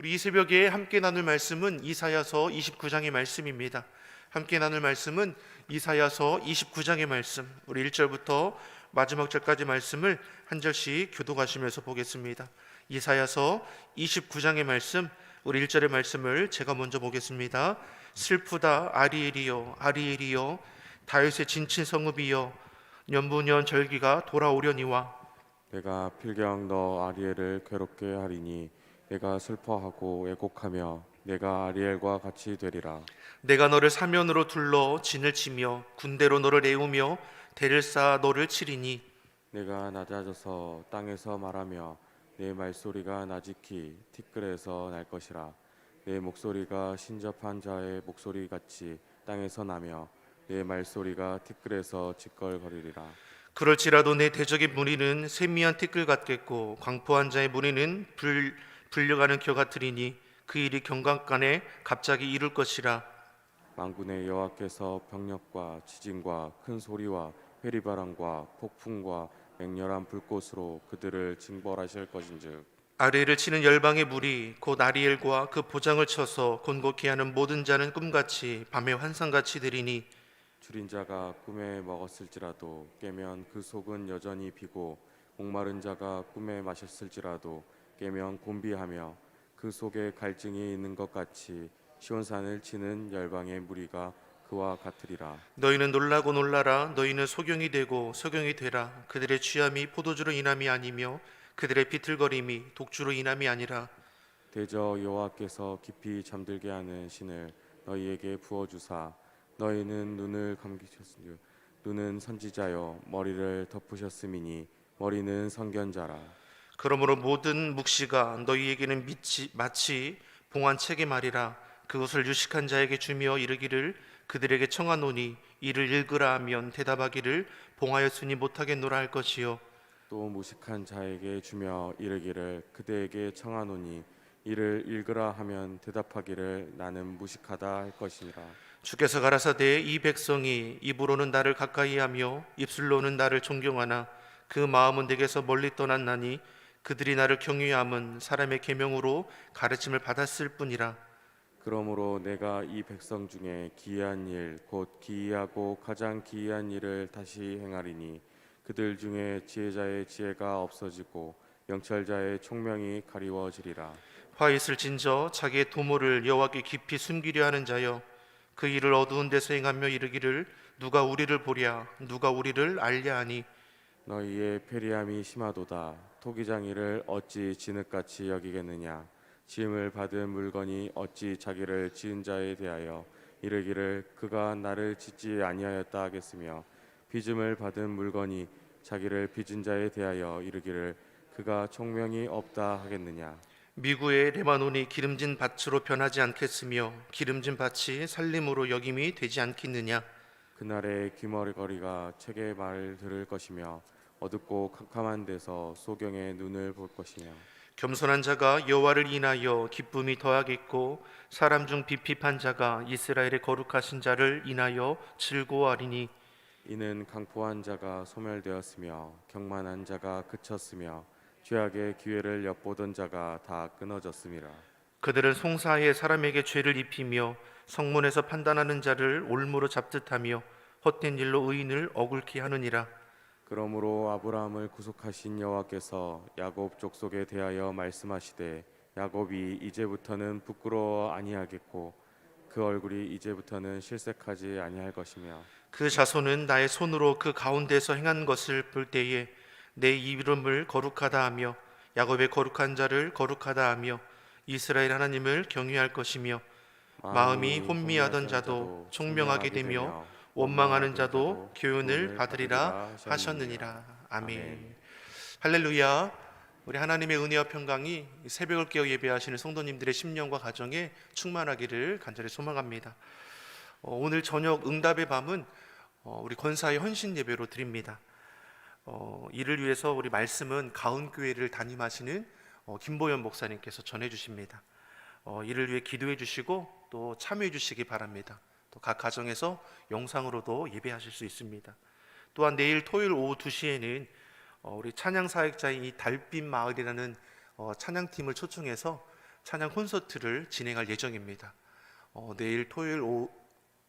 우리 이 새벽에 함께 나눌 말씀은 이사야서 29장의 말씀입니다. 함께 나눌 말씀은 이사야서 29장의 말씀, 우리 1절부터 마지막 절까지 말씀을 한 절씩 교독하시면서 보겠습니다. 이사야서 29장의 말씀, 우리 1절의 말씀을 제가 먼저 보겠습니다. 슬프다 아리엘이여 아리엘이여 다윗의 진친 성읍이여 년부년 절기가 돌아오려니와 내가 필경 너 아리엘을 괴롭게 하리니 내가 슬퍼하고 애곡하며 내가 아리엘과 같이 되리라. 내가 너를 사면으로 둘러 진을 치며 군대로 너를 내우며 대를 쌓아 너를 치리니 내가 낮아져서 땅에서 말하며 내 말소리가 나직히 티끌에서 날 것이라. 내 목소리가 신접한 자의 목소리같이 땅에서 나며 내 말소리가 티끌에서 지껄거리리라. 그럴지라도 내 대적의 무리는 세미한 티끌 같겠고 광포한 자의 무리는 불려가는 겨 같으리니 그 일이 경각간에 갑자기 이룰 것이라. 만군의 여호와께서 병력과 지진과 큰 소리와 회리바람과 폭풍과 맹렬한 불꽃으로 그들을 징벌하실 것인즉 아래를 치는 열방의 무리 곧 아리엘과 그 보장을 쳐서 곤곡히 하는 모든 자는 꿈같이 밤의 환상같이 되리니 줄인 자가 꿈에 먹었을지라도 깨면 그 속은 여전히 비고 목마른 자가 꿈에 마셨을지라도 깨면 곤비하며 그 속에 갈증이 있는 것 같이 시온산을 치는 열방의 무리가 그와 같으리라. 너희는 놀라고 놀라라. 너희는 소경이 되고 소경이 되라. 그들의 취함이 포도주로 인함이 아니며 그들의 비틀거림이 독주로 인함이 아니라. 대저 여호와께서 깊이 잠들게 하는 신을 너희에게 부어주사 너희는 눈을 감기셨으니 눈은 선지자여 머리를 덮으셨음이니 머리는 선견자라. 그러므로 모든 묵시가 너희에게는 마치 봉한 책의 말이라. 그것을 유식한 자에게 주며 이르기를 그들에게 청하노니 이를 읽으라 하면 대답하기를 봉하였으니 못하겠노라 할 것이요. 또 무식한 자에게 주며 이르기를 그대에게 청하노니 이를 읽으라 하면 대답하기를 나는 무식하다 할 것이니라. 주께서 가라사대 이 백성이 입으로는 나를 가까이하며 입술로는 나를 존경하나 그 마음은 내게서 멀리 떠났나니 그들이 나를 경외함은 사람의 계명으로 가르침을 받았을 뿐이라. 그러므로 내가 이 백성 중에 기이한 일 곧 기이하고 가장 기이한 일을 다시 행하리니 그들 중에 지혜자의 지혜가 없어지고 명철자의 총명이 가리워지리라. 화 있을진저 자기의 도모를 여호와께 깊이 숨기려 하는 자여 그 일을 어두운 데서 행하며 이르기를 누가 우리를 보랴 누가 우리를 알랴 하니 너희의 패리함이 심하도다. 토기장이를 어찌 진흙같이 여기겠느냐. 지음을 받은 물건이 어찌 자기를 지은 자에 대하여 이르기를 그가 나를 짓지 아니하였다 하겠으며 빚음을 받은 물건이 자기를 빚은 자에 대하여 이르기를 그가 총명이 없다 하겠느냐. 미구의 레바논이 기름진 밭으로 변하지 않겠으며 기름진 밭이 살림으로 여김이 되지 않겠느냐. 그날의 귀머거리가 책의 말을 들을 것이며 어둡고 캄캄한 데서 소경의 눈을 볼 것이며 겸손한 자가 여호와를 인하여 기쁨이 더하겠고 사람 중 비핍한 자가 이스라엘의 거룩하신 자를 인하여 즐거워하리니 이는 강포한 자가 소멸되었으며 경만한 자가 그쳤으며 죄악의 기회를 엿보던 자가 다 끊어졌음이라. 그들은 송사에 사람에게 죄를 입히며 성문에서 판단하는 자를 올무로 잡듯하며 헛된 일로 의인을 억울케 하느니라. 그러므로 아브라함을 구속하신 여호와께서 야곱 족속에 대하여 말씀하시되 야곱이 이제부터는 부끄러워 아니하겠고 그 얼굴이 이제부터는 실색하지 아니할 것이며 그 자손은 나의 손으로 그 가운데서 행한 것을 볼 때에 내 이름을 거룩하다 하며 야곱의 거룩한 자를 거룩하다 하며 이스라엘 하나님을 경외할 것이며 마음이 혼미하던 자도 총명하게 되며 원망하는 자도 교훈을 받으리라 하셨느니라. 아멘. 할렐루야. 우리 하나님의 은혜와 평강이 새벽을 깨어 예배하시는 성도님들의 심령과 가정에 충만하기를 간절히 소망합니다. 오늘 저녁 응답의 밤은 우리 권사의 헌신 예배로 드립니다. 이를 위해서 우리 말씀은 가운교회를 담임하시는 김보현 목사님께서 전해주십니다. 이를 위해 기도해 주시고 또 참여해 주시기 바랍니다. 또 각 가정에서 영상으로도 예배하실 수 있습니다. 또한 내일 토요일 오후 2시에는 우리 찬양 사역자인 이 달빛 마을이라는 찬양팀을 초청해서 찬양 콘서트를 진행할 예정입니다. 내일 토요일 오후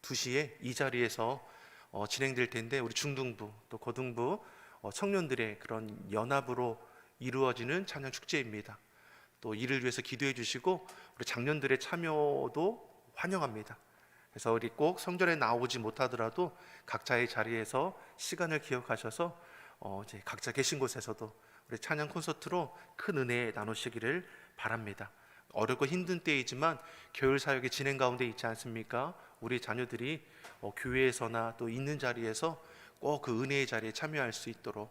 2시에 이 자리에서 진행될 텐데, 우리 중등부 또 고등부 청년들의 그런 연합으로 이루어지는 찬양 축제입니다. 또 이를 위해서 기도해 주시고 우리 장년들의 참여도 환영합니다. 그래서 우리 꼭 성전에 나오지 못하더라도 각자의 자리에서 시간을 기억하셔서 이제 각자 계신 곳에서도 우리 찬양 콘서트로 큰 은혜 나누시기를 바랍니다. 어렵고 힘든 때이지만 교회 사역의 진행 가운데 있지 않습니까? 우리 자녀들이 교회에서나 또 있는 자리에서 꼭 그 은혜의 자리에 참여할 수 있도록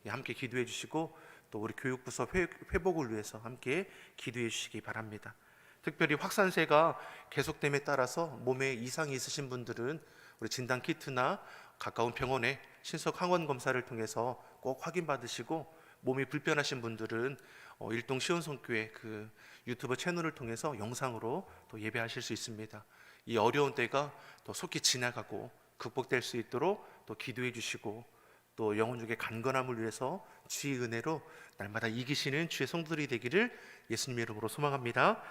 함께 기도해 주시고, 또 우리 교육부서 회복을 위해서 함께 기도해 주시기 바랍니다. 특별히 확산세가 계속됨에 따라서 몸에 이상이 있으신 분들은 우리 진단 키트나 가까운 병원에 신속 항원 검사를 통해서 꼭 확인받으시고, 몸이 불편하신 분들은 일동 시온성교회 그 유튜브 채널을 통해서 영상으로 또 예배하실 수 있습니다. 이 어려운 때가 또 속히 지나가고 극복될 수 있도록 또 기도해 주시고, 또 영혼중의 강건함을 위해서 주의 은혜로 날마다 이기시는 주의 성도들이 되기를 예수님의 이름으로 소망합니다.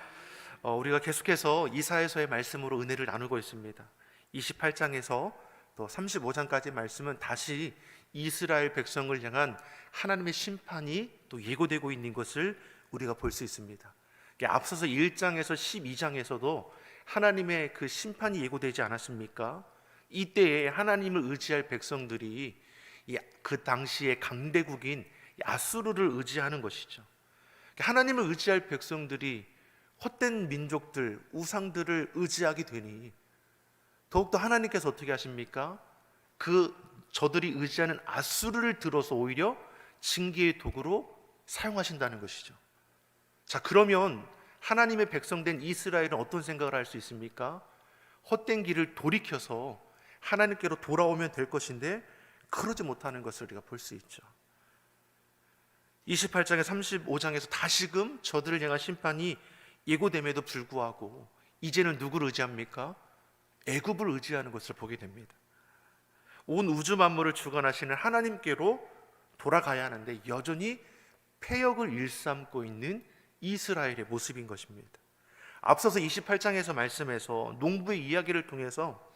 우리가 계속해서 이사야서의 말씀으로 은혜를 나누고 있습니다. 28장에서 또 35장까지 말씀은 다시 이스라엘 백성을 향한 하나님의 심판이 또 예고되고 있는 것을 우리가 볼 수 있습니다. 앞서서 1장에서 12장에서도 하나님의 그 심판이 예고되지 않았습니까? 이때에 하나님을 의지할 백성들이 그 당시의 강대국인 아수르를 의지하는 것이죠. 하나님을 의지할 백성들이 헛된 민족들, 우상들을 의지하게 되니 더욱더 하나님께서 어떻게 하십니까? 저들이 의지하는 아수르를 들어서 오히려 징계의 도구로 사용하신다는 것이죠. 자, 그러면 하나님의 백성된 이스라엘은 어떤 생각을 할 수 있습니까? 헛된 길을 돌이켜서 하나님께로 돌아오면 될 것인데 그러지 못하는 것을 우리가 볼 수 있죠. 28장에 35장에서 다시금 저들을 향한 심판이 예고됨에도 불구하고 이제는 누구를 의지합니까? 애굽을 의지하는 것을 보게 됩니다. 온 우주 만물을 주관하시는 하나님께로 돌아가야 하는데 여전히 패역을 일삼고 있는 이스라엘의 모습인 것입니다. 앞서서 28장에서 말씀해서 농부의 이야기를 통해서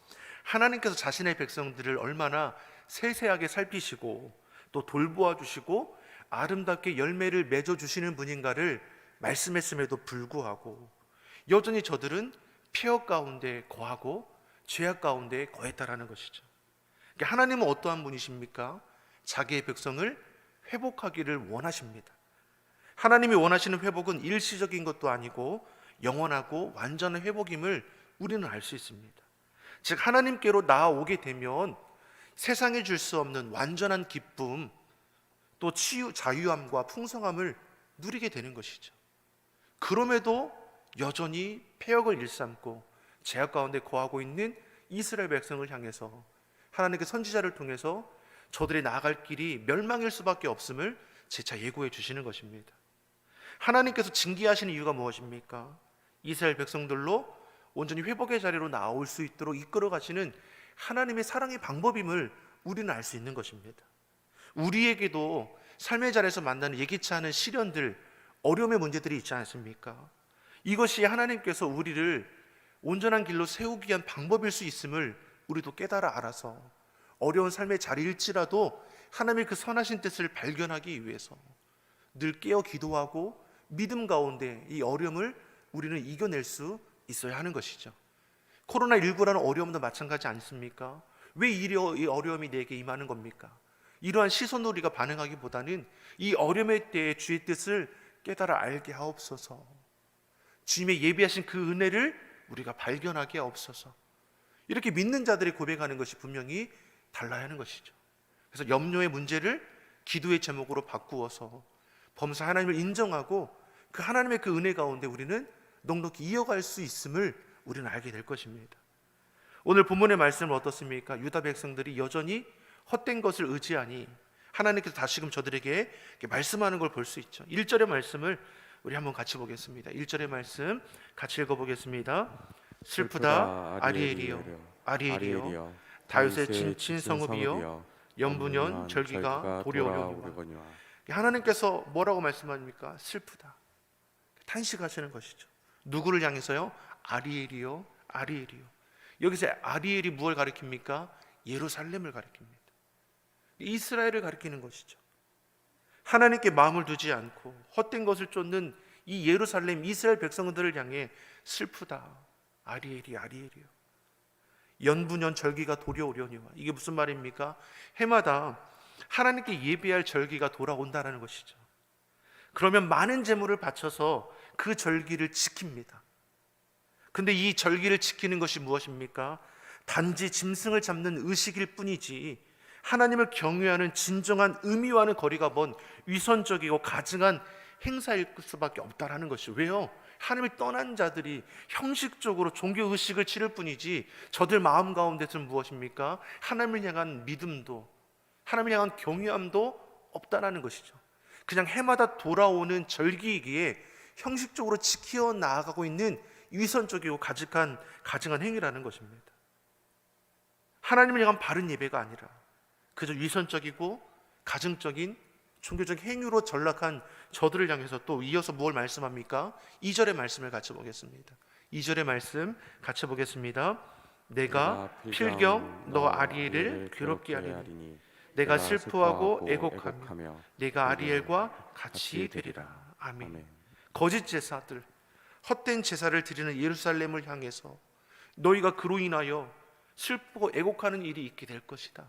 하나님께서 자신의 백성들을 얼마나 세세하게 살피시고 또 돌보아 주시고 아름답게 열매를 맺어 주시는 분인가를 말씀했음에도 불구하고 여전히 저들은 폐역 가운데 거하고 죄악 가운데 거했다라는 것이죠. 그러니까 하나님은 어떠한 분이십니까? 자기의 백성을 회복하기를 원하십니다. 하나님이 원하시는 회복은 일시적인 것도 아니고 영원하고 완전한 회복임을 우리는 알 수 있습니다. 즉 하나님께로 나아오게 되면 세상에 줄 수 없는 완전한 기쁨, 또 치유, 자유함과 풍성함을 누리게 되는 것이죠. 그럼에도 여전히 패역을 일삼고 죄악 가운데 거하고 있는 이스라엘 백성을 향해서 하나님께 선지자를 통해서 저들이 나아갈 길이 멸망일 수밖에 없음을 재차 예고해 주시는 것입니다. 하나님께서 징계하시는 이유가 무엇입니까? 이스라엘 백성들로 온전히 회복의 자리로 나올 수 있도록 이끌어 가시는 하나님의 사랑의 방법임을 우리는 알 수 있는 것입니다. 우리에게도 삶의 자리에서 만나는 예기치 않은 시련들, 어려움의 문제들이 있지 않습니까? 이것이 하나님께서 우리를 온전한 길로 세우기 위한 방법일 수 있음을 우리도 깨달아 알아서 어려운 삶의 자리일지라도 하나님의 그 선하신 뜻을 발견하기 위해서 늘 깨어 기도하고 믿음 가운데 이 어려움을 우리는 이겨낼 수 있어야 하는 것이죠. 코로나19라는 어려움도 마찬가지 않습니까? 왜 이 어려움이 내게 임하는 겁니까? 이러한 시선으로 우리가 반응하기보다는 이 어려움의 때에 주의 뜻을 깨달아 알게 하옵소서. 주님의 예비하신 그 은혜를 우리가 발견하게 하옵소서. 이렇게 믿는 자들이 고백하는 것이 분명히 달라야 하는 것이죠. 그래서 염려의 문제를 기도의 제목으로 바꾸어서 범사 하나님을 인정하고 그 하나님의 그 은혜 가운데 우리는 넉넉히 이어갈 수 있음을 우리는 알게 될 것입니다. 오늘 본문의 말씀은 어떻습니까? 유다 백성들이 여전히 헛된 것을 의지하니 하나님께서 다시금 저들에게 말씀하는 걸 볼 수 있죠. 1절의 말씀을 우리 한번 같이 보겠습니다. 1절의 말씀 같이 읽어보겠습니다. 슬프다 아리엘이여 아리엘이여 다윗의 친성읍이여 연분연 절기가 도려오려니와. 하나님께서 뭐라고 말씀하십니까? 슬프다, 탄식하시는 것이죠. 누구를 향해서요? 아리엘이요, 아리엘이요. 여기서 아리엘이 무엇을 가리킵니까? 예루살렘을 가리킵니다. 이스라엘을 가리키는 것이죠. 하나님께 마음을 두지 않고 헛된 것을 쫓는 이 예루살렘 이스라엘 백성들을 향해 슬프다. 아리엘이 아리엘이요. 연분연 절기가 도려오려니와. 이게 무슨 말입니까? 해마다 하나님께 예배할 절기가 돌아온다는 것이죠. 그러면 많은 제물을 바쳐서 그 절기를 지킵니다. 근데 이 절기를 지키는 것이 무엇입니까? 단지 짐승을 잡는 의식일 뿐이지 하나님을 경외하는 진정한 의미와는 거리가 먼 위선적이고 가증한 행사일 수밖에 없다라는 것이. 왜요? 하나님을 떠난 자들이 형식적으로 종교 의식을 치를 뿐이지 저들 마음 가운데서는 무엇입니까? 하나님을 향한 믿음도, 하나님을 향한 경외함도 없다라는 것이죠. 그냥 해마다 돌아오는 절기이기에 형식적으로 지켜 나아가고 있는 위선적이고 가증한 행위라는 것입니다. 하나님을 향한 바른 예배가 아니라 그저 위선적이고 가증적인 종교적 행위로 전락한 저들을 향해서 또 이어서 무엇을 말씀합니까? 2절의 말씀을 같이 보겠습니다. 2절의 말씀 같이 보겠습니다. 내가 필경 너 아리엘을 괴롭게 하리니 내가 슬퍼하고 애곡하며 내가 아리엘과 같이 되리라. 아멘. 거짓 제사들, 헛된 제사를 드리는 예루살렘을 향해서 너희가 그로 인하여 슬프고 애곡하는 일이 있게 될 것이다.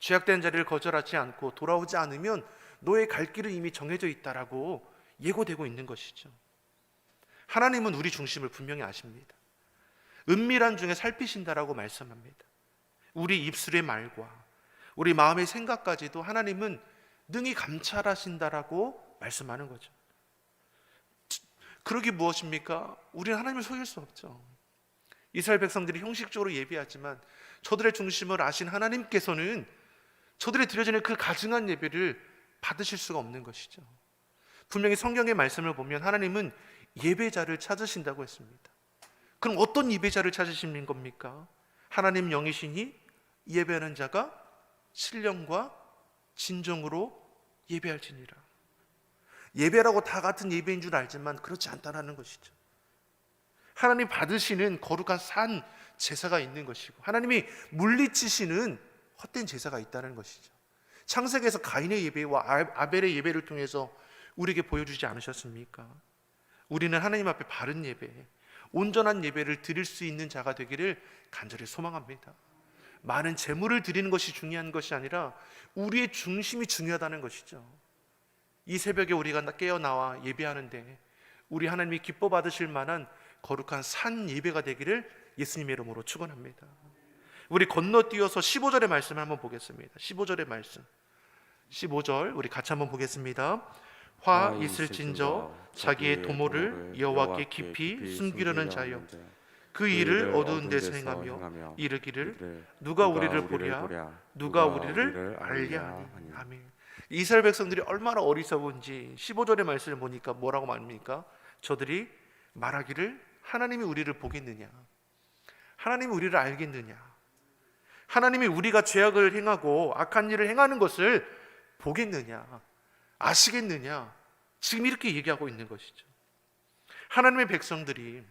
죄악된 자리를 거절하지 않고 돌아오지 않으면 너의 갈 길은 이미 정해져 있다라고 예고되고 있는 것이죠. 하나님은 우리 중심을 분명히 아십니다. 은밀한 중에 살피신다라고 말씀합니다. 우리 입술의 말과 우리 마음의 생각까지도 하나님은 능히 감찰하신다라고 말씀하는 거죠. 그러기 무엇입니까? 우리는 하나님을 속일 수 없죠. 이스라엘 백성들이 형식적으로 예배하지만 저들의 중심을 아신 하나님께서는 저들이 드려지는 그 가증한 예배를 받으실 수가 없는 것이죠. 분명히 성경의 말씀을 보면 하나님은 예배자를 찾으신다고 했습니다. 그럼 어떤 예배자를 찾으시는 겁니까? 하나님 영이시니 예배하는 자가 신령과 진정으로 예배할지니라. 예배라고 다 같은 예배인 줄 알지만 그렇지 않다는 것이죠. 하나님 받으시는 거룩한 산 제사가 있는 것이고 하나님이 물리치시는 헛된 제사가 있다는 것이죠. 창세기에서 가인의 예배와 아벨의 예배를 통해서 우리에게 보여주지 않으셨습니까? 우리는 하나님 앞에 바른 예배, 온전한 예배를 드릴 수 있는 자가 되기를 간절히 소망합니다. 많은 제물을 드리는 것이 중요한 것이 아니라 우리의 중심이 중요하다는 것이죠. 이 새벽에 우리가 깨어나와 예배하는데 우리 하나님이 기뻐 받으실 만한 거룩한 산 예배가 되기를 예수님의 이름으로 축원합니다. 우리 건너뛰어서 15절의 말씀을 한번 보겠습니다. 15절의 말씀, 15절 우리 같이 한번 보겠습니다. 화 있을진저 자기의 도모를 여호와께 깊이 숨기려는 자여 그 일을 어두운 데서 행하며 이르기를 누가 우리를 보랴 누가 우리를 알랴 하니. 아멘. 이스라엘 백성들이 얼마나 어리석은지 15절의 말씀을 보니까 뭐라고 말합니까? 저들이 말하기를 하나님이 우리를 보겠느냐, 하나님이 우리를 알겠느냐, 하나님이 우리가 죄악을 행하고 악한 일을 행하는 것을 보겠느냐, 아시겠느냐, 지금 이렇게 얘기하고 있는 것이죠. 하나님의 백성들이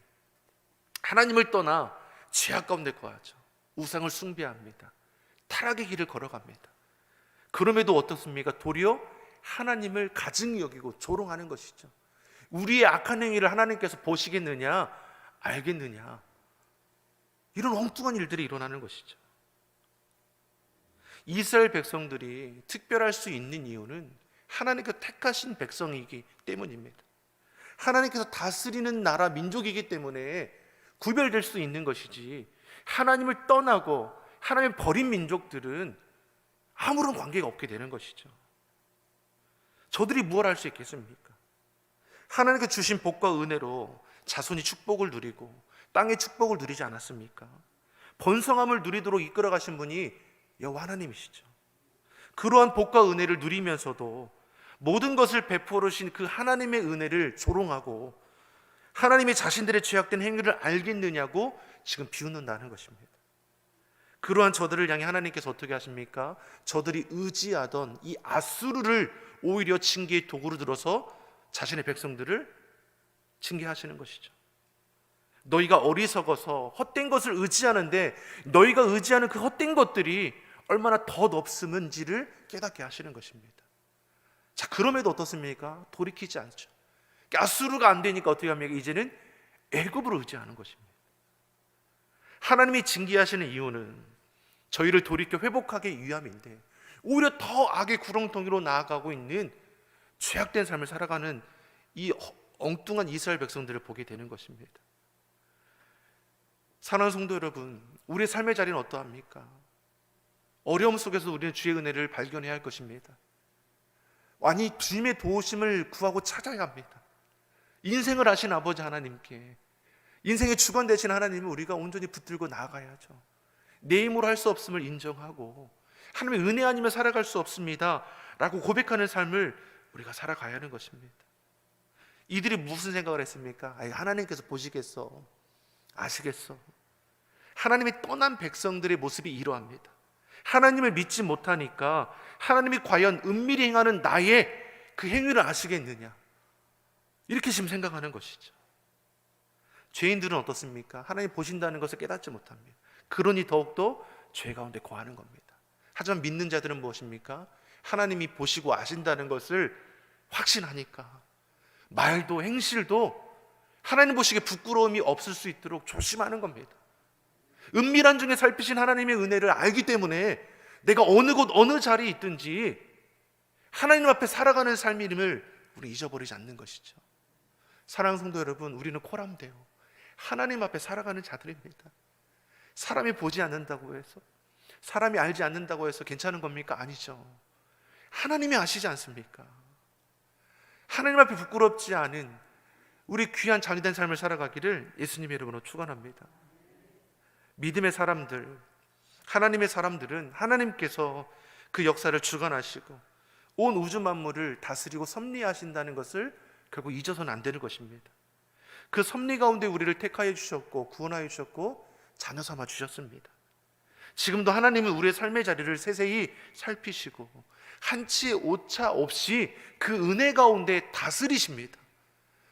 하나님을 떠나 죄악 가운데 거하죠. 우상을 숭배합니다. 타락의 길을 걸어갑니다. 그럼에도 어떻습니까? 도리어 하나님을 가증히 여기고 조롱하는 것이죠. 우리의 악한 행위를 하나님께서 보시겠느냐, 알겠느냐, 이런 엉뚱한 일들이 일어나는 것이죠. 이스라엘 백성들이 특별할 수 있는 이유는 하나님께서 택하신 백성이기 때문입니다. 하나님께서 다스리는 나라 민족이기 때문에 구별될 수 있는 것이지, 하나님을 떠나고 하나님을 버린 민족들은 아무런 관계가 없게 되는 것이죠. 저들이 무엇을 할 수 있겠습니까? 하나님께 주신 복과 은혜로 자손이 축복을 누리고 땅의 축복을 누리지 않았습니까? 번성함을 누리도록 이끌어 가신 분이 여호와 하나님이시죠. 그러한 복과 은혜를 누리면서도 모든 것을 베풀어 주신 그 하나님의 은혜를 조롱하고 하나님이 자신들의 죄악된 행위를 알겠느냐고 지금 비웃는다는 것입니다. 그러한 저들을 향해 하나님께서 어떻게 하십니까? 저들이 의지하던 이 아수르를 오히려 징계의 도구로 들어서 자신의 백성들을 징계하시는 것이죠. 너희가 어리석어서 헛된 것을 의지하는데 너희가 의지하는 그 헛된 것들이 얼마나 덧없음인지를 깨닫게 하시는 것입니다. 자, 그럼에도 어떻습니까? 돌이키지 않죠. 야수르가 안 되니까 어떻게 합니까? 이제는 애굽을 의지하는 것입니다. 하나님이 징계하시는 이유는 저희를 돌이켜 회복하기 위함인데 오히려 더 악의 구렁텅이로 나아가고 있는 죄악된 삶을 살아가는 이 엉뚱한 이스라엘 백성들을 보게 되는 것입니다. 사랑하는 성도 여러분, 우리의 삶의 자리는 어떠합니까? 어려움 속에서 우리는 주의 은혜를 발견해야 할 것입니다. 아니, 주님의 도우심을 구하고 찾아야 합니다. 인생을 아신 아버지 하나님께, 인생의 주관 되신 하나님을 우리가 온전히 붙들고 나아가야죠. 내 힘으로 할 수 없음을 인정하고 하나님의 은혜 아니면 살아갈 수 없습니다 라고 고백하는 삶을 우리가 살아가야 하는 것입니다. 이들이 무슨 생각을 했습니까? 하나님께서 보시겠어, 아시겠어. 하나님이 떠난 백성들의 모습이 이러합니다. 하나님을 믿지 못하니까 하나님이 과연 은밀히 행하는 나의 그 행위를 아시겠느냐, 이렇게 지금 생각하는 것이죠. 죄인들은 어떻습니까? 하나님 보신다는 것을 깨닫지 못합니다. 그러니 더욱더 죄 가운데 거하는 겁니다. 하지만 믿는 자들은 무엇입니까? 하나님이 보시고 아신다는 것을 확신하니까 말도 행실도 하나님 보시기에 부끄러움이 없을 수 있도록 조심하는 겁니다. 은밀한 중에 살피신 하나님의 은혜를 알기 때문에 내가 어느 곳 어느 자리에 있든지 하나님 앞에 살아가는 삶임을 우리 잊어버리지 않는 것이죠. 사랑하는 성도 여러분, 우리는 코람데요, 하나님 앞에 살아가는 자들입니다. 사람이 보지 않는다고 해서, 사람이 알지 않는다고 해서 괜찮은 겁니까? 아니죠. 하나님이 아시지 않습니까? 하나님 앞에 부끄럽지 않은 우리 귀한 자녀된 삶을 살아가기를 예수님의 이름으로 축원합니다. 믿음의 사람들, 하나님의 사람들은 하나님께서 그 역사를 주관하시고 온 우주 만물을 다스리고 섭리하신다는 것을 결국 잊어서는 안 되는 것입니다. 그 섭리 가운데 우리를 택하여 주셨고 구원하여 주셨고 자녀 삼아 주셨습니다. 지금도 하나님은 우리의 삶의 자리를 세세히 살피시고 한치의 오차 없이 그 은혜 가운데 다스리십니다.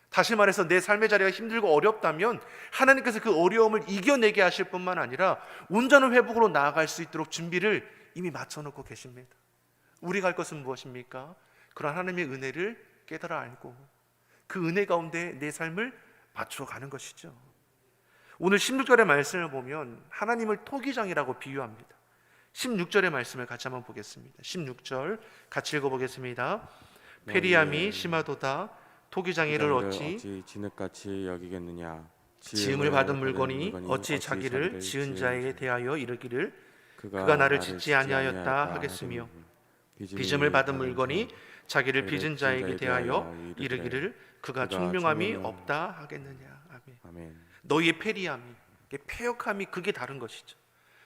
다시 말해서 내 삶의 자리가 힘들고 어렵다면 하나님께서 그 어려움을 이겨내게 하실 뿐만 아니라 온전한 회복으로 나아갈 수 있도록 준비를 이미 맞춰놓고 계십니다. 우리가 할 것은 무엇입니까? 그런 하나님의 은혜를 깨달아 알고 그 은혜 가운데 내 삶을 맞춰가는 것이죠. 오늘 16절의 말씀을 보면 하나님을 토기장이라고 비유합니다. 16절의 말씀을 같이 한번 보겠습니다. 16절 같이 읽어보겠습니다. 페리함이 심하도다 토기장이를 어찌 진흙같이 여기겠느냐. 지음을 받은 물건이 어찌 자기를 지은 자에게 대하여 이르기를 그가 나를 짓지 아니하였다 하겠으며 빚음을 받은 물건이 자기를 빚은 자에게 대하여 이르기를 그가 총명함이 없다 하겠느냐. 아멘. 너희의 페리함이, 패역함이 그게 다른 것이죠.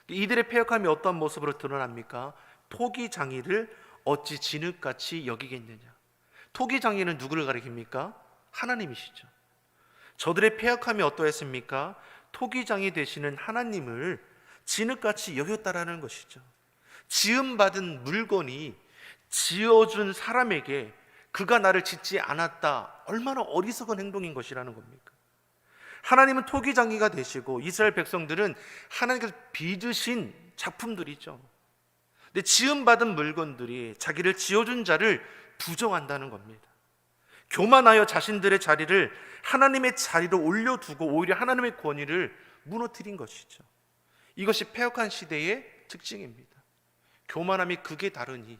이들의 패역함이 어떤 모습으로 드러납니까? 토기장이를 어찌 진흙같이 여기겠느냐. 토기장이는 누구를 가리킵니까? 하나님이시죠. 저들의 패역함이 어떠했습니까? 토기장이 되시는 하나님을 진흙같이 여겼다라는 것이죠. 지음받은 물건이 지어준 사람에게 그가 나를 짓지 않았다, 얼마나 어리석은 행동인 것이라는 겁니까? 하나님은 토기장이가 되시고 이스라엘 백성들은 하나님께서 빚으신 작품들이죠. 근데 지음받은 물건들이 자기를 지어준 자를 부정한다는 겁니다. 교만하여 자신들의 자리를 하나님의 자리로 올려두고 오히려 하나님의 권위를 무너뜨린 것이죠. 이것이 패역한 시대의 특징입니다. 교만함이 극에 다르니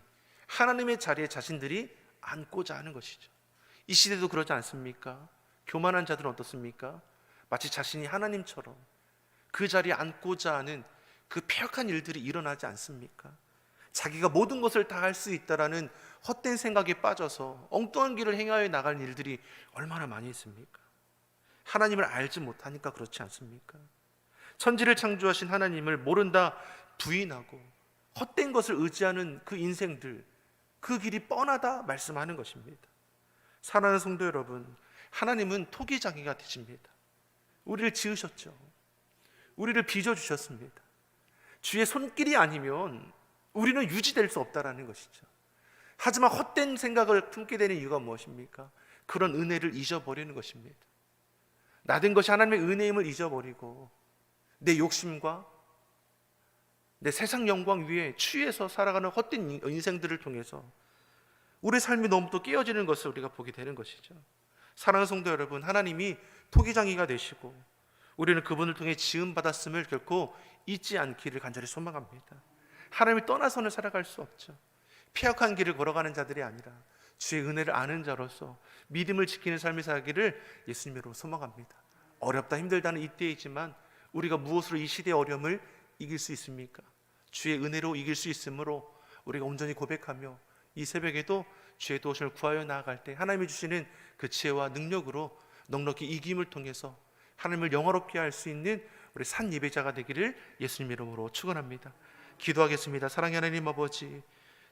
하나님의 자리에 자신들이 앉고자 하는 것이죠. 이 시대도 그러지 않습니까? 교만한 자들은 어떻습니까? 마치 자신이 하나님처럼 그 자리에 앉고자 하는 그 패역한 일들이 일어나지 않습니까? 자기가 모든 것을 다 할 수 있다라는 헛된 생각에 빠져서 엉뚱한 길을 행하여 나갈 일들이 얼마나 많이 있습니까? 하나님을 알지 못하니까 그렇지 않습니까? 천지를 창조하신 하나님을 모른다 부인하고 헛된 것을 의지하는 그 인생들, 그 길이 뻔하다 말씀하는 것입니다. 사랑하는 성도 여러분, 하나님은 토기장이가 되십니다. 우리를 지으셨죠. 우리를 빚어주셨습니다. 주의 손길이 아니면 우리는 유지될 수 없다라는 것이죠. 하지만 헛된 생각을 품게 되는 이유가 무엇입니까? 그런 은혜를 잊어버리는 것입니다. 나된 것이 하나님의 은혜임을 잊어버리고 내 욕심과 내 세상 영광 위에 취해서 살아가는 헛된 인생들을 통해서 우리 삶이 너무 또 깨어지는 것을 우리가 보게 되는 것이죠. 사랑하는 성도 여러분, 하나님이 토기장이가 되시고 우리는 그분을 통해 지음받았음을 결코 잊지 않기를 간절히 소망합니다. 하나님을 떠나서는 살아갈 수 없죠. 폐역한 길을 걸어가는 자들이 아니라 주의 은혜를 아는 자로서 믿음을 지키는 삶을 살기를 예수님으로 소망합니다. 어렵다 힘들다는 이때이지만 우리가 무엇으로 이 시대의 어려움을 이길 수 있습니까? 주의 은혜로 이길 수 있으므로 우리가 온전히 고백하며 이 새벽에도 주의 도우심을 구하여 나아갈 때 하나님이 주시는 그 지혜와 능력으로 넉넉히 이김을 통해서 하나님을 영화롭게 할 수 있는 우리 산 예배자가 되기를 예수님 이름으로 축원합니다. 기도하겠습니다. 사랑의 하나님 아버지,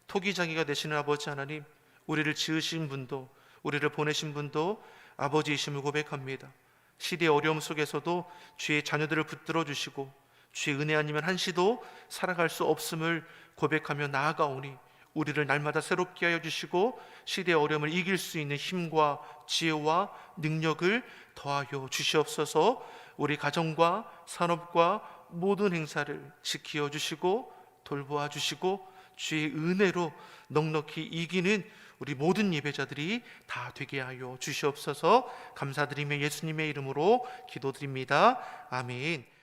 토기장이가 되시는 아버지 하나님, 우리를 지으신 분도 우리를 보내신 분도 아버지이심을 고백합니다. 시대의 어려움 속에서도 주의 자녀들을 붙들어 주시고 주의 은혜 아니면 한시도 살아갈 수 없음을 고백하며 나아가오니 우리를 날마다 새롭게 하여 주시고 시대의 어려움을 이길 수 있는 힘과 지혜와 능력을 더하여 주시옵소서. 우리 가정과 산업과 모든 행사를 지키어 주시고 돌보아 주시고 주의 은혜로 넉넉히 이기는 우리 모든 예배자들이 다 되게 하여 주시옵소서. 감사드리며 예수님의 이름으로 기도드립니다. 아멘.